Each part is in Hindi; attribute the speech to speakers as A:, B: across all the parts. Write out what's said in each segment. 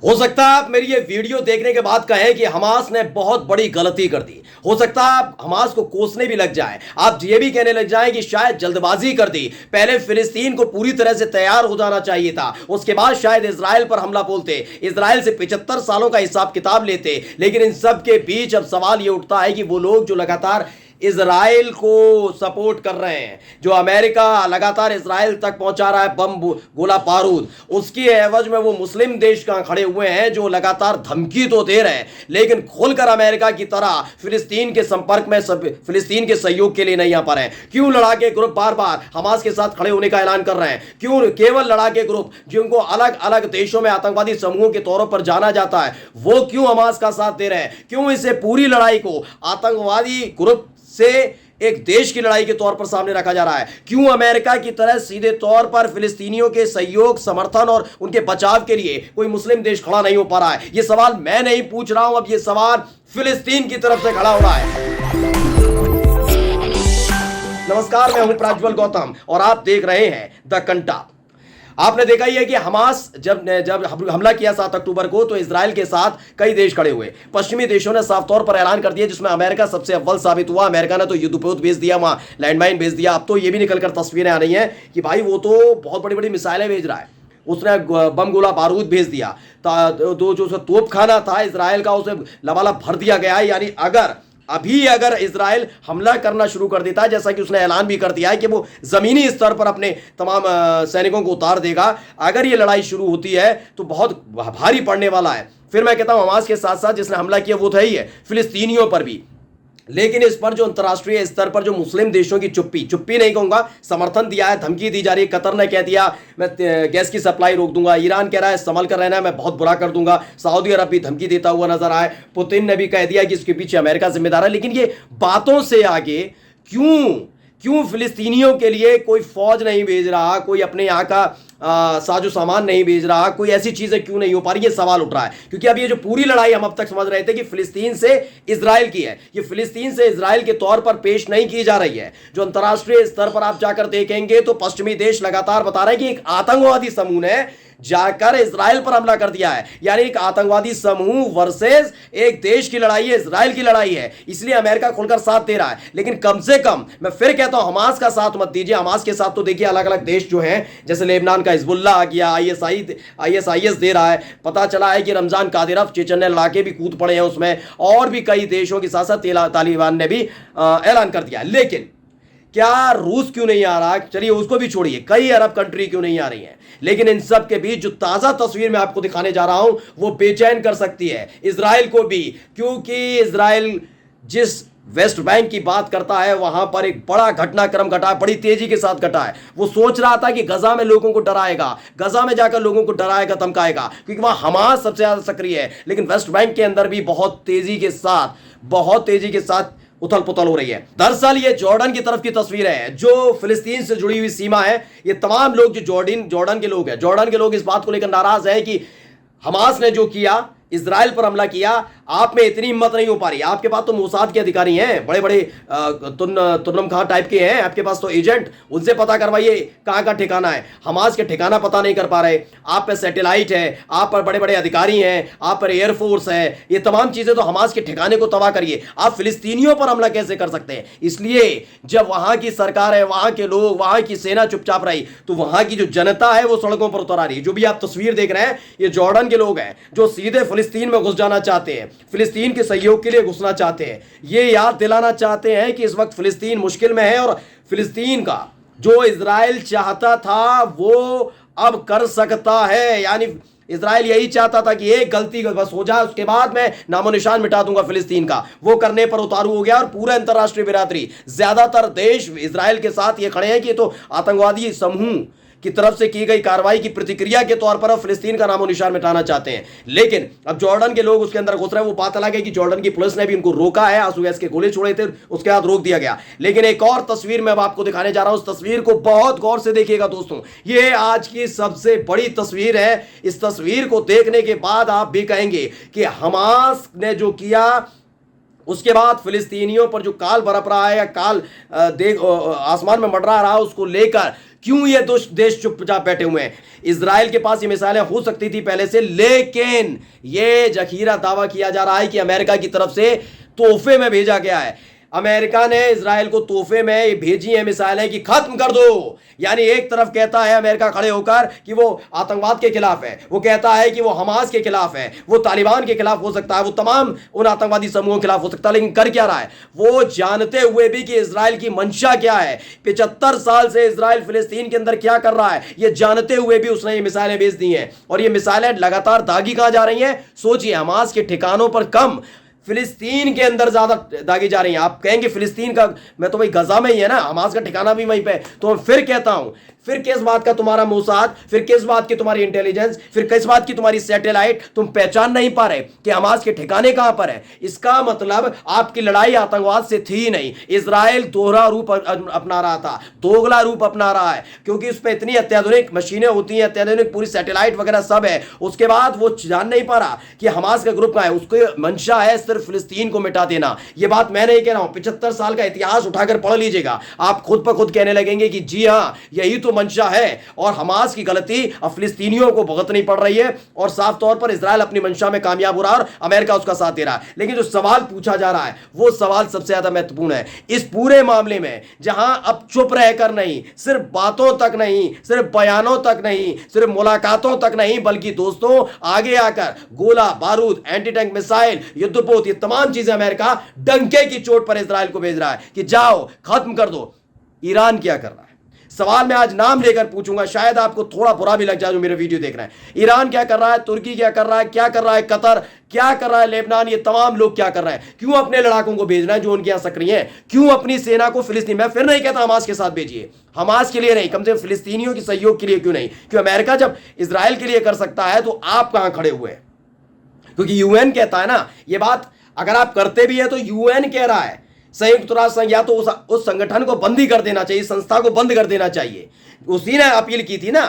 A: हो सकता है आप मेरी ये वीडियो देखने के बाद कहें कि हमास ने बहुत बड़ी गलती कर दी। हो सकता है आप हमास को कोसने भी लग जाएं। आप ये भी कहने लग जाएं कि शायद जल्दबाजी कर दी, पहले फिलिस्तीन को पूरी तरह से तैयार हो जाना चाहिए था, उसके बाद शायद इजराइल पर हमला बोलते, इजराइल से 75 सालों का हिसाब किताब लेते। लेकिन इन सब के बीच अब सवाल ये उठता है कि वो लोग जो लगातार इजराइल को सपोर्ट कर रहे हैं, जो अमेरिका लगातार इजराइल तक पहुंचा रहा है बम गोला बारूद, उसकी एवज में वो मुस्लिम देश कहां खड़े हुए हैं जो लगातार धमकी तो दे रहे हैं लेकिन खुलकर अमेरिका की तरह फिलिस्तीन के संपर्क में फिलिस्तीन के सहयोग के लिए नहीं आ पा रहे हैं। क्यों लड़ाके ग्रुप बार बार हमास के साथ खड़े होने का ऐलान कर रहे हैं? क्यों केवल लड़ाके ग्रुप जिनको अलग अलग देशों में आतंकवादी समूहों के तौर पर जाना जाता है वो क्यों हमास का साथ दे रहे हैं? क्यों इसे पूरी लड़ाई को आतंकवादी ग्रुप से एक देश की लड़ाई के तौर पर सामने रखा जा रहा है? क्यों अमेरिका की तरह सीधे तौर पर फिलिस्तीनियों के सहयोग, समर्थन और उनके बचाव के लिए कोई मुस्लिम देश खड़ा नहीं हो पा रहा है? यह सवाल मैं नहीं पूछ रहा हूं, अब यह सवाल फिलिस्तीन की तरफ से खड़ा हो रहा है। नमस्कार, मैं हूं प्रज्वल गौतम और आप देख रहे हैं द कंटा। आपने देखा ही है कि हमास जब हमला किया 7 अक्टूबर को तो इजराइल के साथ कई देश खड़े हुए। पश्चिमी देशों ने साफ तौर पर ऐलान कर दिया, जिसमें अमेरिका सबसे अव्वल साबित हुआ। अमेरिका ने तो युद्धपोत भेज दिया, वहां लैंडमाइन भेज दिया। अब तो ये भी निकलकर तस्वीरें आ रही हैं कि भाई वो तो बहुत बड़ी बड़ी मिसाइलें भेज रहा है, उसने बम गोला बारूद भेज दिया। तो जो तोपखाना था इजराइल का उसे लबालब भर दिया गया है। यानी अगर इजराइल हमला करना शुरू कर देता है, जैसा कि उसने ऐलान भी कर दिया है कि वो जमीनी स्तर पर अपने तमाम सैनिकों को उतार देगा, अगर ये लड़ाई शुरू होती है तो बहुत भारी पड़ने वाला है। फिर मैं कहता हूं हमास के साथ साथ जिसने हमला किया वो तो ही है, फिलिस्तीनियों पर भी। लेकिन इस पर जो अंतर्राष्ट्रीय स्तर पर जो मुस्लिम देशों की चुप्पी नहीं कहूंगा, समर्थन दिया है, धमकी दी जा रही है। कतर ने कह दिया मैं गैस की सप्लाई रोक दूंगा, ईरान कह रहा है संभल कर रहना है, मैं बहुत बुरा कर दूंगा, सऊदी अरब भी धमकी देता हुआ नजर आए, पुतिन ने भी कह दिया कि इसके पीछे अमेरिका जिम्मेदार है। लेकिन ये बातों से आगे क्यों फिलिस्तीनियों के लिए कोई फौज नहीं भेज रहा, कोई अपने यहाँ का साजो सामान नहीं भेज रहा, कोई ऐसी चीजें क्यों नहीं हो पा रही, ये सवाल उठ रहा है। क्योंकि अब ये जो पूरी लड़ाई हम अब तक समझ रहे थे कि फिलिस्तीन से इजराइल की है, ये फिलिस्तीन से इजराइल के तौर पर पेश नहीं की जा रही है। जो अंतर्राष्ट्रीय स्तर पर आप जाकर देखेंगे तो पश्चिमी देश लगातार बता रहे हैं कि एक आतंकवादी समूह ने जाकर इजराइल पर हमला कर दिया है। यानी एक आतंकवादी समूह वर्सेस एक देश की लड़ाई है, इजराइल की लड़ाई है, इसलिए अमेरिका खुलकर साथ दे रहा है। लेकिन कम से कम मैं फिर कहता हूं हमास का साथ मत दीजिए। हमास के साथ तो देखिए अलग अलग देश जो हैं, जैसे लेबनान का हिजबुल्लाह आ गया, ISIS दे रहा है। पता चला है कि रमजान कादिरफ चेचन ने लड़ाके भी कूद पड़े हैं उसमें, और भी कई देशों के साथ साथ तालिबान ने भी ऐलान कर दिया। लेकिन क्या रूस क्यों नहीं आ रहा? चलिए उसको भी छोड़िए, कई अरब कंट्री क्यों नहीं आ रही हैं? लेकिन इन सब के बीच जो ताजा तस्वीर मैं आपको दिखाने जा रहा हूं वो बेचैन कर सकती है इजराइल को भी। क्योंकि इजराइल जिस वेस्ट बैंक की बात करता है वहां पर एक बड़ा घटनाक्रम घटा है, बड़ी तेजी के साथ घटा है। वो सोच रहा था कि गजा में लोगों को डराएगा, गजा में जाकर लोगों को डराएगा, धमकाएगा, क्योंकि वहां हमास सबसे ज्यादा सक्रिय है। लेकिन वेस्ट बैंक के अंदर भी बहुत तेजी के साथ उथल पुथल हो रही है। दरअसल ये जॉर्डन की तरफ की तस्वीर है, जो फिलिस्तीन से जुड़ी हुई सीमा है। ये तमाम लोग जो जॉर्डन के लोग हैं, जॉर्डन के लोग इस बात को लेकर नाराज हैं कि हमास ने जो किया, इजराइल पर हमला किया, आप में इतनी हिम्मत नहीं हो पा रही। आपके पास तो मोसाद के अधिकारी हैं, बड़े बड़े तुन्नम खां टाइप के हैं आपके पास तो एजेंट, उनसे पता करवाइए कहां का ठिकाना है। हमास के ठिकाना पता नहीं कर पा रहे। आप पे सैटेलाइट है, आप पर बड़े बड़े अधिकारी हैं, आप पर एयरफोर्स है, ये तमाम चीजें तो हमास के ठिकाने को तबाह करिए। आप फिलिस्तीनियों पर हमला कैसे कर सकते हैं? इसलिए जब वहां की सरकार है, वहां के लोग, वहां की सेना चुपचाप रही तो वहां की जो जनता है वो सड़कों पर उतर आ रही है। जो भी आप तस्वीर देख रहे हैं ये जॉर्डन के लोग हैं जो सीधे फिलिस्तीन में घुस जाना चाहते हैं, फिलिस्तीन के सहयोग के लिए घुसना चाहते हैं। ये याद दिलाना चाहते हैं कि इस वक्त फिलिस्तीन मुश्किल में है और फिलिस्तीन का जो इजराइल चाहता था वो अब कर सकता है। यानी इजराइल यही चाहता था कि एक गलती बस हो जाए, उसके बाद मैं नामो निशान मिटा दूंगा फिलिस्तीन का। वो करने पर उतारू हो गया और पूरा अंतरराष्ट्रीय बिरादरी, ज्यादातर देश इजराइल के साथ ये खड़े हैं कि तो आतंकवादी समूह की तरफ से की गई कार्रवाई की प्रतिक्रिया के तौर पर अब फिलिस्तीन का नामो निशान मिटाना चाहते हैं। लेकिन अब जॉर्डन के लोग उसके अंदर घुस रहे हैं। वो बात अलग है कि जॉर्डन की पुलिस ने भी उनको रोका है, आंसू गैस के गोले छोड़े थे, उसके बाद रोक दिया गया। लेकिन एक और तस्वीर मैं अब आपको दिखाने जा रहा हूं, उस तस्वीर को बहुत गौर से देखिएगा दोस्तों। ये आज की सबसे बड़ी तस्वीर है। इस तस्वीर को देखने के बाद आप भी कहेंगे कि हमास ने जो किया, उसके बाद फिलिस्तीनियों पर जो काल बरप रहा है या काल आसमान में मंडरा रहा है, उसको लेकर क्यों ये दो देश चुपचाप बैठे हुए हैं? इजराइल के पास ये मिसाइलें हो सकती थी पहले से, लेकिन ये जखीरा दावा किया जा रहा है कि अमेरिका की तरफ से तोहफे में भेजा गया है। अमेरिका ने इजराइल को तोहफे में भेजी है मिसाइलें कि खत्म कर दो। यानी एक तरफ कहता है अमेरिका खड़े होकर कि वो आतंकवाद के खिलाफ है, वो कहता है कि वो हमास के खिलाफ है, वो तालिबान के खिलाफ हो सकता है, वो तमाम उन आतंकवादी समूहों के खिलाफ हो सकता है, लेकिन कर क्या रहा है? वो जानते हुए भी कि इजराइल की मंशा क्या है, 75 साल से इजराइल फिलिस्तीन के अंदर क्या कर रहा है, ये जानते हुए भी उसने ये मिसाइलें भेज दी हैं। और ये मिसाइलें लगातार दागी कहां जा रही हैं? सोचिए, हमास के ठिकानों पर कम, फिलिस्तीन के अंदर ज्यादा दागी जा रही हैं। आप कहेंगे फिलिस्तीन का, मैं तो भाई गजा में ही है ना, हमास का ठिकाना भी वहीं पे। तो मैं फिर कहता हूं, फिर किस बात का तुम्हारा मोसाद, फिर किस बात की तुम्हारी इंटेलिजेंस, फिर किस बात की तुम्हारी सैटेलाइट तुम पहचान नहीं पा रहे कि हमास के ठिकाने कहां पर है? इसका मतलब आपकी लड़ाई आतंकवाद से थी नहीं। इजराइल दोहरा रूप अपना रहा था, दोगला रूप अपना रहा है, क्योंकि उस पर इतनी अत्याधुनिक मशीनें होती हैं, अत्याधुनिक पूरी सैटेलाइट वगैरह सब है। उसके बाद वो जान नहीं पा रहा कि हमास का ग्रुप कहां है। उसकी मंशा है सिर्फ फिलिस्तीन को मिटा देना। यह बात मैं नहीं कह रहा हूं, 75 साल का इतिहास उठाकर पढ़ लीजिएगा, आप खुद पर खुद कहने लगेंगे कि जी हां, यही तो मंशा है। और हमास की गलती अब फिलिस्तीनियों को भुगतनी पड़ रही है, और साफ तौर पर इजराइल अपनी मंशा में कामयाब हो रहा है और अमेरिका उसका साथ दे रहा है। लेकिन जो सवाल पूछा जा रहा है वो सवाल सबसे ज्यादा महत्वपूर्ण है इस पूरे मामले में, जहां अब चुप रहकर नहीं, सिर्फ बातों तक नहीं, सिर्फ बयानों तक नहीं, सिर्फ मुलाकातों तक नहीं, बल्कि दोस्तों आगे आकर गोला बारूद, एंटी टैंक मिसाइल, युद्धपोत, ये तमाम चीजें अमेरिका डंके की चोट पर इजराइल को भेज रहा है कि जाओ खत्म कर दो। ईरान क्या कर रहा है? सवाल मैं आज नाम लेकर पूछूंगा, शायद आपको थोड़ा बुरा भी लग जाए जो मेरे वीडियो देख रहे हैं। ईरान क्या कर रहा है? तुर्की क्या कर रहा है? क्या कर रहा है कतर? क्या कर रहा है लेबनान? ये तमाम लोग क्या कर रहे हैं? क्यों अपने लड़ाकों को भेज रहे हैं जो उनके यहां सक्रिय हैं? क्यों अपनी सेना को फिलिस्तीन, मैं फिर नहीं कहता हमास के साथ भेजिए, हमास के लिए नहीं, कम से कम फिलिस्तीनियों के सहयोग के लिए क्यों नहीं? क्यों अमेरिका जब इजराइल के लिए कर सकता है तो आप कहां खड़े हुए? क्योंकि यूएन कहता है ना, ये बात अगर आप करते भी है तो यूएन कह रहा है, संयुक्त राष्ट्र संघ, या तो उस संगठन को बंद ही कर देना चाहिए, संस्था को बंद कर देना चाहिए। उसी ने अपील की थी ना,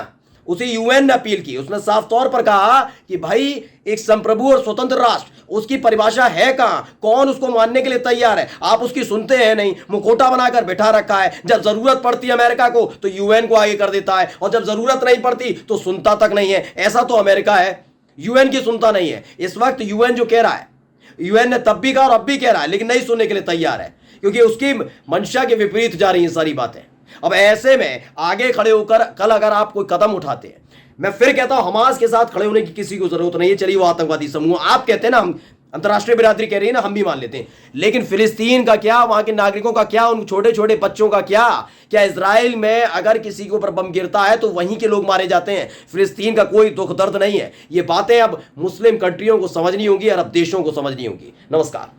A: उसी यूएन ने अपील की, उसने साफ तौर पर कहा कि भाई एक संप्रभु और स्वतंत्र राष्ट्र, उसकी परिभाषा है कहां? कौन उसको मानने के लिए तैयार है? आप उसकी सुनते हैं नहीं, मुखौटा बनाकर बैठा रखा है। जब जरूरत पड़ती है अमेरिका को तो यूएन को आगे कर देता है, और जब जरूरत नहीं पड़ती तो सुनता तक नहीं है। ऐसा तो अमेरिका है, यूएन की सुनता नहीं है। इस वक्त यूएन जो कह रहा है, यूएन ने तब भी कहा और अब भी कह रहा है, लेकिन नहीं सुनने के लिए तैयार है, क्योंकि उसकी मंशा के विपरीत जा रही हैं सारी बातें। अब ऐसे में आगे खड़े होकर कल अगर आप कोई कदम उठाते हैं, मैं फिर कहता हूं हमास के साथ खड़े होने की किसी को जरूरत नहीं है। चलिए वो आतंकवादी समूह आप कहते हैं ना, हम अंतर्राष्ट्रीय बिरादरी कह रही है ना, हम भी मान लेते हैं, लेकिन फिलिस्तीन का क्या? वहां के नागरिकों का क्या? उन छोटे छोटे बच्चों का क्या? क्या इजराइल में अगर किसी के ऊपर बम गिरता है तो वहीं के लोग मारे जाते हैं? फिलिस्तीन का कोई दुख दर्द नहीं है। ये बातें अब मुस्लिम कंट्रियों को समझनी होंगी, अरब देशों को समझनी होंगी। नमस्कार।